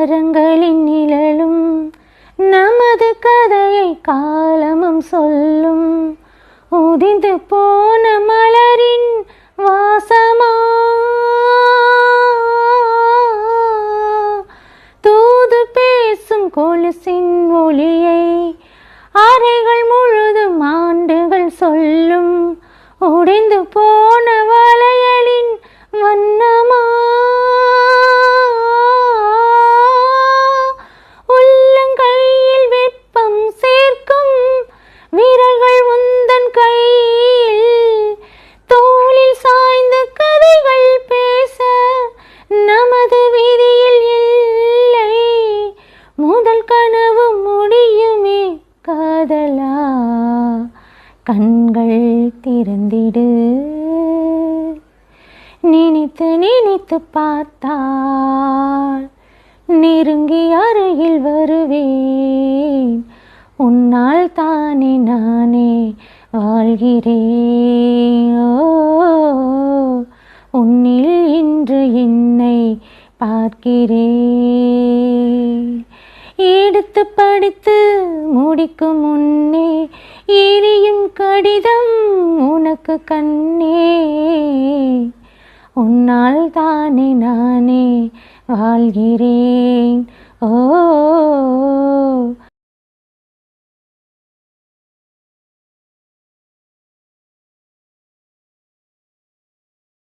மரங்களின் நிழலும் நமது கதையை காலமும் சொல்லும். உதிர்ந்து போன மலரின் வாசமா தூது பேசும் கொலுசின் ஒளியை அறைகள் முழுதும் ஆண்டுகள் சொல்லும். உடைந்து போன வளையலின் வண்ணமா உள்ளங்கையில் வெப்பம் சேர்க்கும் விரல்கள் உந்தன் கையில் தோளில் சாய்ந்த கதைகள் பேச நமது விதியில் இல்லை முதல் கனவு முடியுமே காதலா. கண்கள் திறந்திடு, நினைத்து நினைத்து பார்த்தால் நெருங்கி அருகில் வருவேன். உன்னால் தானே நானே வாழ்கிறேன். உன்னில் இன்று என்னை பார்க்கிறேன். எடுத்து படித்து முடிக்கும் முன்னே எரியும் கடிதம் உனக்கு கண்ணே. உன்னால் தானே நானே வாழ்கிறேன். ஓ